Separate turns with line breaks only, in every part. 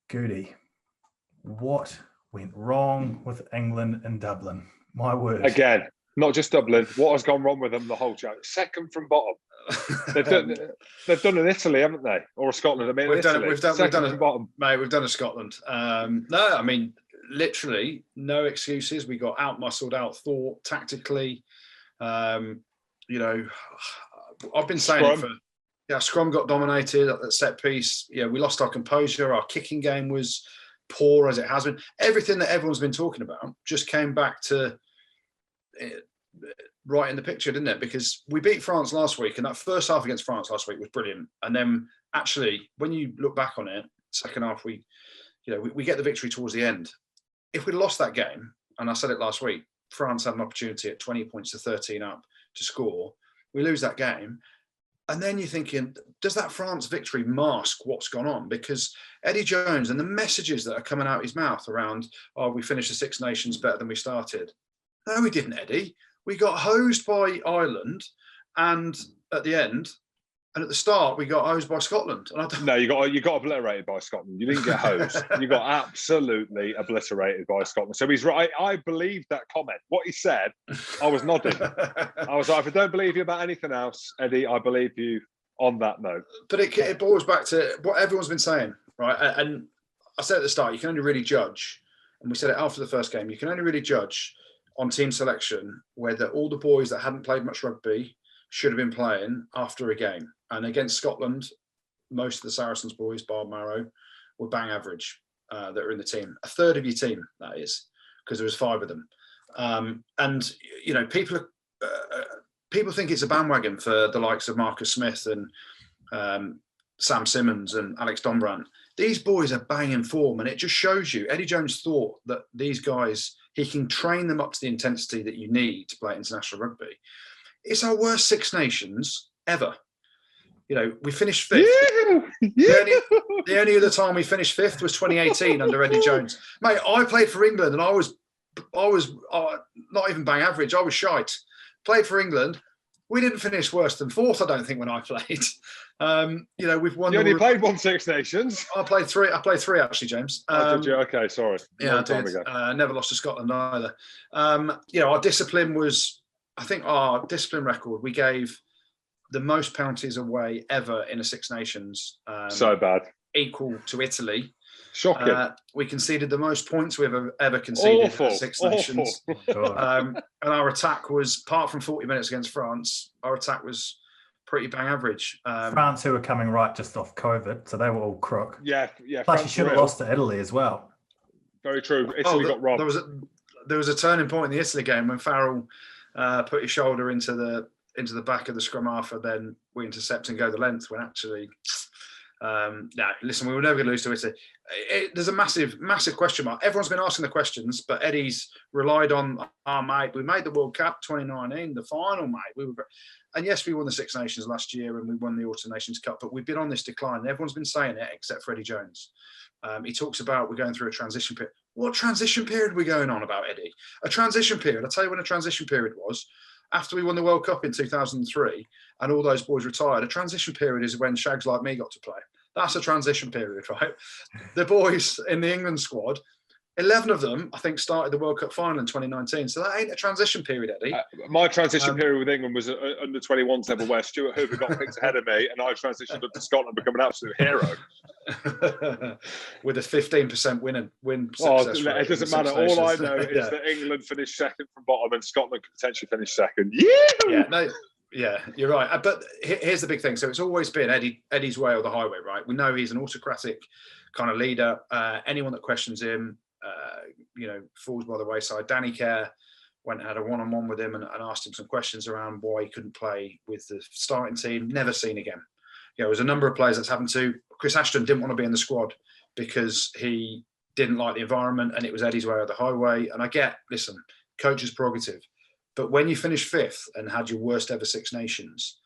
Goody, what went wrong with England in Dublin? My word.
Again, not just Dublin. What has gone wrong with them the whole show? Second from bottom. They've done in Italy, haven't they? Or Scotland. I mean, we've done
from bottom, mate. We've done a Scotland. No, I mean, literally no excuses. We got out-muscled, out-thought tactically. You know, I've been saying Scrum got dominated at that set piece. Yeah, we lost our composure. Our kicking game was poor as it has been. Everything that everyone's been talking about just came back to right in the picture, didn't it? Because we beat France last week, and that first half against France last week was brilliant. And then actually, when you look back on it, second half, we get the victory towards the end. If we'd lost that game, and I said it last week, France had an opportunity at 20 points to 13 up to score. We lose that game. And then you're thinking, does that France victory mask what's gone on? Because Eddie Jones and the messages that are coming out his mouth around, we finished the Six Nations better than we started. No, we didn't, Eddie. We got hosed by Ireland, and at the end, and at the start, we got hosed by Scotland.
No, you got obliterated by Scotland. You didn't get hosed. You got absolutely obliterated by Scotland. So he's right. I believe that comment. What he said, I was nodding. I was like, if I don't believe you about anything else, Eddie, I believe you on that note.
But it boils back to what everyone's been saying, right? And I said at the start, you can only really judge, and we said it after the first game, you can only really judge on team selection whether all the boys that hadn't played much rugby should have been playing after a game. And against Scotland, most of the Saracens boys, bar Marrow, were bang average that are in the team. A third of your team, that is, because there was 5 of them. And you know, people think it's a bandwagon for the likes of Marcus Smith and Sam Simmons and Alex Donbrand. These boys are banging form, and it just shows you Eddie Jones thought that these guys, he can train them up to the intensity that you need to play international rugby. It's our worst Six Nations ever. You know, we finished 5th. The only other time we finished 5th was 2018 under Eddie Jones. Mate, I played for England, and I was not even bang average. I was shite. Played for England. We didn't finish worse than 4th, I don't think, when I played. You know, we've won.
You only played one Six Nations.
I played 3. I played 3 actually, James.
Did you? Okay, sorry.
Yeah, I did. Never lost to Scotland either. You know, our discipline was. I think our discipline record, we gave the most penalties away ever in a Six Nations.
So bad.
Equal to Italy.
Shocking.
We conceded the most points we've ever conceded in Six Nations. And our attack was, apart from 40 minutes against France, our attack was pretty bang average.
France, who were coming right just off COVID, so they were all crook.
Yeah.
Plus, you should have lost to Italy as well.
Very true. Italy got robbed.
There was a turning point in the Italy game when Farrell put his shoulder into the back of the scrum half, and then we intercept and go the length, when actually, listen, we were never going to lose to Italy. There's a massive question mark. Everyone's been asking the questions, but Eddie's relied on, mate, we made the World Cup 2019, the final, mate. And yes, we won the Six Nations last year, and we won the Autumn Nations Cup, but we've been on this decline. Everyone's been saying it, except for Eddie Jones. He talks about we're going through a transition period. What transition period are we going on about, Eddie? A transition period. I'll tell you when a transition period was. After we won the World Cup in 2003 and all those boys retired, a transition period is when shags like me got to play. That's a transition period, right? The boys in the England squad, 11 of them, I think, started the World Cup final in 2019. So that ain't a transition period, Eddie.
My transition period with England was under 21s level, where Stuart Hoover got picked ahead of me, and I transitioned up to Scotland, become an absolute hero.
With a 15% win
success rate. It doesn't matter. All I know is that England finished second from bottom, and Scotland could potentially finish second.
Yeah, you're right. But here's the big thing. So it's always been Eddie's way or the highway, right? We know he's an autocratic kind of leader. Anyone that questions him, falls by the wayside. Danny Kerr went and had a one-on-one with him and asked him some questions around why he couldn't play with the starting team. Never seen again. You know, there was a number of players that's happened to. Chris Ashton didn't want to be in the squad because he didn't like the environment, and it was Eddie's way or the highway. And I get, listen, coach's prerogative. But when you finished 5th and had your worst ever Six Nations,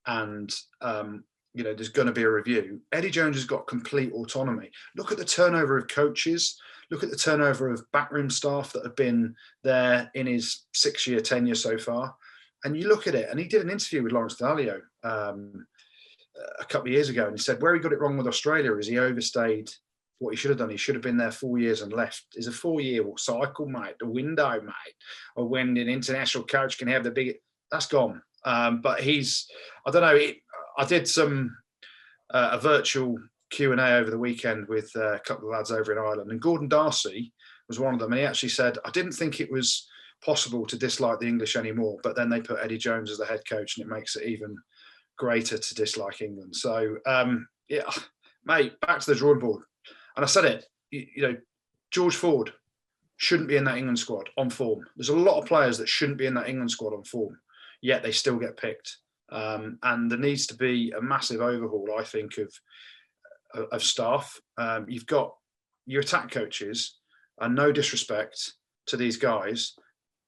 and there's going to be a review, Eddie Jones has got complete autonomy. Look at the turnover of coaches. Look at the turnover of backroom staff that have been there in his 6-year tenure so far. And you look at it, and he did an interview with Lawrence Dallaglio a couple of years ago, and he said where he got it wrong with Australia is he overstayed what he should have done. He should have been there 4 years and left. Is a 4-year cycle, mate, a window, mate, or when an international coach can have the big. That's gone. But I don't know. I did a virtual Q&A over the weekend with a couple of lads over in Ireland, and Gordon Darcy was one of them. And he actually said, I didn't think it was possible to dislike the English anymore, but then they put Eddie Jones as the head coach, and it makes it even greater to dislike England. So, yeah, mate, back to the drawing board. And I said it, George Ford shouldn't be in that England squad on form. There's a lot of players that shouldn't be in that England squad on form, yet they still get picked. And there needs to be a massive overhaul, I think, of staff. You've got your attack coaches, and no disrespect to these guys.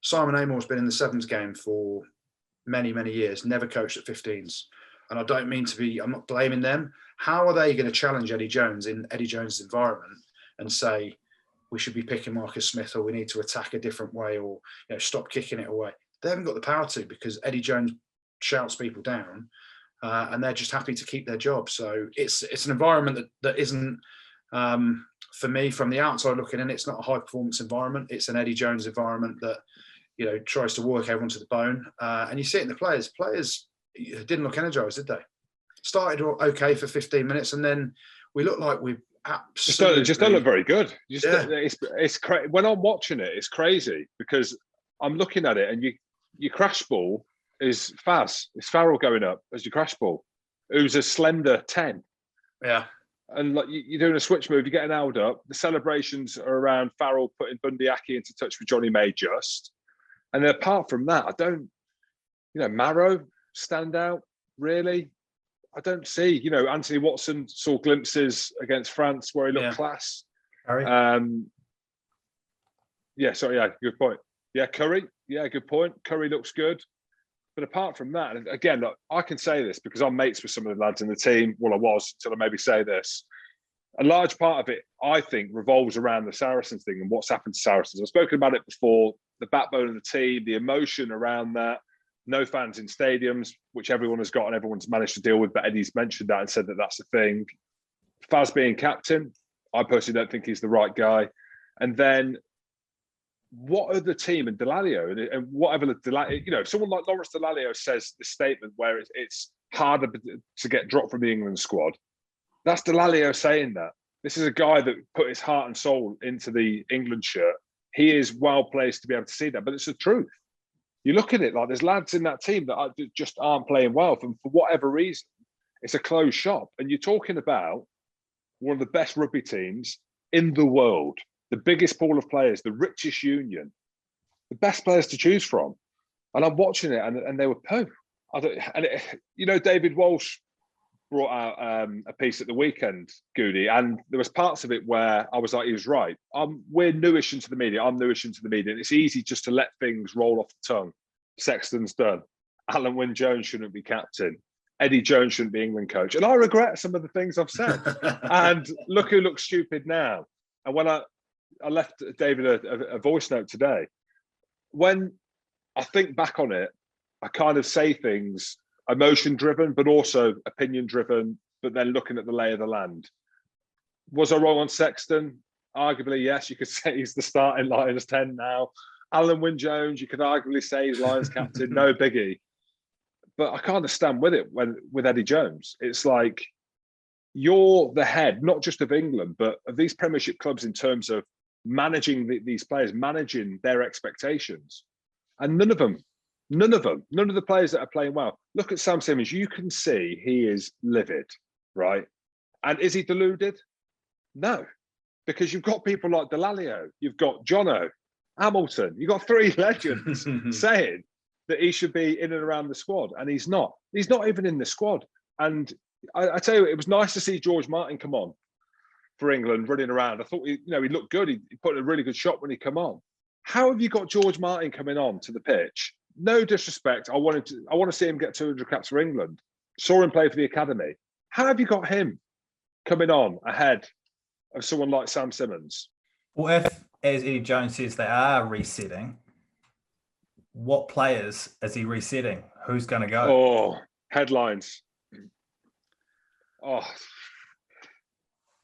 Simon Amor's been in the sevens game for many, many years, never coached at 15s. And I don't mean to be, I'm not blaming them. How are they going to challenge Eddie Jones in Eddie Jones' environment and say, we should be picking Marcus Smith, or we need to attack a different way, or stop kicking it away? They haven't got the power to, because Eddie Jones shouts people down, and they're just happy to keep their job. So it's an environment that isn't, for me, from the outside looking in, it's not a high performance environment. It's an Eddie Jones environment that tries to work everyone to the bone. And you see it in the players. Players didn't look energized, did they? Started okay for 15 minutes, and then we look like we absolutely
just don't look very good. It's crazy. When I'm watching it, it's crazy, because I'm looking at it, and your crash ball is Faz. It's Farrell going up as your crash ball, who's a slender 10.
Yeah.
And like you're doing a switch move, you're getting held up. The celebrations are around Farrell putting Bundyaki into touch with Johnny May just. And then apart from that, I don't, Marrow stand out, really. I don't see, Anthony Watson saw glimpses against France where he looked class.
Curry.
Good point. Yeah, Curry. Yeah, good point. Curry looks good. But apart from that, and again, look, I can say this because I'm mates with some of the lads in the team. Well, I was until I maybe say this. A large part of it, I think, revolves around the Saracens thing and what's happened to Saracens. I've spoken about it before. The backbone of the team, the emotion around that, no fans in stadiums, which everyone has got and everyone's managed to deal with. But Eddie's mentioned that and said that that's the thing. Faz being captain, I personally don't think he's the right guy. And then what are the team and Delalio and whatever if someone like Lawrence Delalio says the statement where it's harder to get dropped from the England squad, that's Delalio saying that. This is a guy that put his heart and soul into the England shirt. He is well placed to be able to see that, but it's the truth. You look at it like there's lads in that team that just aren't playing well for whatever reason. It's a closed shop, and you're talking about one of the best rugby teams in the world. The biggest pool of players, the richest union, the best players to choose from. And I'm watching it, and they were poo. David Walsh brought out a piece at the weekend, Goody, and there was parts of it where I was like, he was right. We're newish into the media. I'm newish into the media. And it's easy just to let things roll off the tongue. Sexton's done. Alan Wynne-Jones shouldn't be captain. Eddie Jones shouldn't be England coach. And I regret some of the things I've said. And look who looks stupid now. And when I left David a voice note today. When I think back on it, I kind of say things emotion-driven, but also opinion-driven, but then looking at the lay of the land. Was I wrong on Sexton? Arguably, yes. You could say he's the starting Lions 10 now. Alan Wynne-Jones, you could arguably say he's Lions captain, no biggie. But I can't stand with it with Eddie Jones. It's like, you're the head, not just of England, but of these Premiership clubs in terms of managing these players, managing their expectations. And none of the players that are playing well. Look at Sam Simmonds. You can see he is livid, right? And is he deluded? No, because you've got people like Delalio, you've got Jono, Hamilton, you've got three legends saying that he should be in and around the squad, and he's not. He's not even in the squad. And I tell you, it was nice to see George Martin come on for England, running around. I thought he looked good. He put a really good shot when he come on. How have you got George Martin coming on to the pitch? No disrespect. I want to see him get 200 caps for England. Saw him play for the academy. How have you got him coming on ahead of someone like Sam Simmonds?
Well, if, as Eddie Jones says, they are resetting, what players is he resetting? Who's going to go?
Oh, headlines. Oh,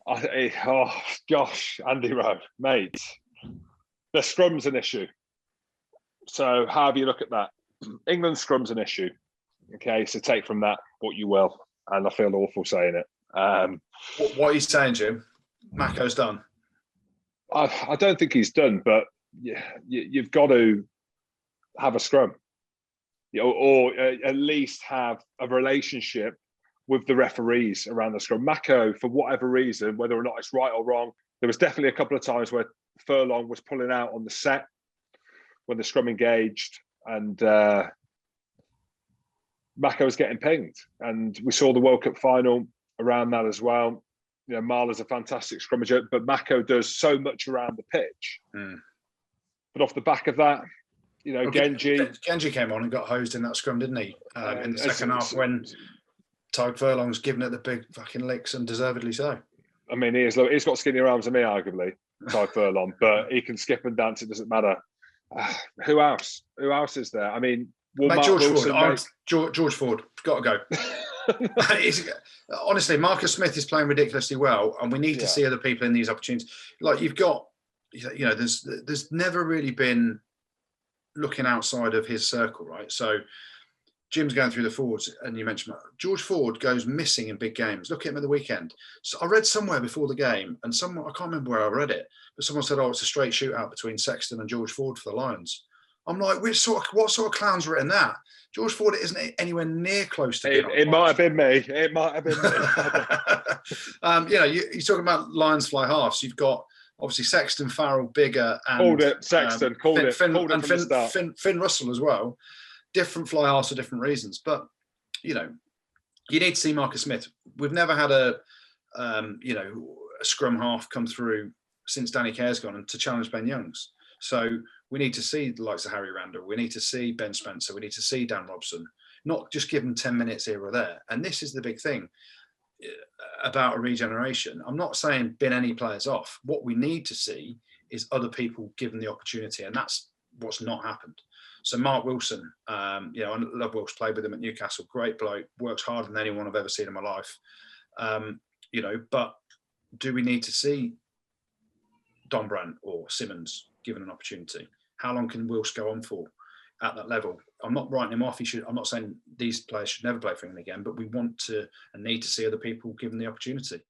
Oh gosh, Andy Rowe, mate. The scrum's an issue. So how do you look at that? England's scrum's an issue. Okay, so take from that what you will. And I feel awful saying it.
What are you saying, Jim? Mako's done.
I don't think he's done, but you've got to have a scrum, or at least have a relationship with the referees around the scrum. Mako, for whatever reason, whether or not it's right or wrong, there was definitely a couple of times where Furlong was pulling out on the set when the scrum engaged, and Mako was getting pinged. And we saw the World Cup final around that as well. You know, Marler's a fantastic scrummager, but Mako does so much around the pitch. But off the back of that, you know,
Genji came on and got hosed in that scrum, didn't he? In the second half when Tadhg Furlong's given it the big fucking licks, and deservedly so.
I mean, he's got skinnier arms than me, arguably, Tadhg Furlong, but he can skip and dance. It doesn't matter. Who else? Who else is there? I mean,
George Ford. George Ford, got to go. Honestly, Marcus Smith is playing ridiculously well, and we need to see other people in these opportunities. Like you've got, you know, there's never really been looking outside of his circle, right? So Jim's going through the forwards, and you mentioned George Ford goes missing in big games. Look at him at the weekend. So I read somewhere before the game, and I can't remember where I read it, but someone said, "Oh, it's a straight shootout between Sexton and George Ford for the Lions." I'm like, what sort of clown's written that? George Ford isn't anywhere near close to being
it might have been me. It might have been me.
You know, you're talking about Lions fly halves. You've got obviously Sexton, Farrell, Bigger, and
called it Sexton.
Finn Russell as well. Different fly halves for different reasons, but you know, you need to see Marcus Smith. We've never had a scrum half come through since Danny Care's gone and to challenge Ben Youngs. So we need to see the likes of Harry Randall. We need to see Ben Spencer. We need to see Dan Robson, not just give them 10 minutes here or there. And this is the big thing about a regeneration. I'm not saying bin any players off. What we need to see is other people given the opportunity. And that's what's not happened. So Mark Wilson, I love Wilkes, played with him at Newcastle. Great bloke, works harder than anyone I've ever seen in my life. But do we need to see Don Brandt or Simmons given an opportunity? How long can Wilkes go on for at that level? I'm not writing him off. I'm not saying these players should never play for England again, but we want to and need to see other people given the opportunity.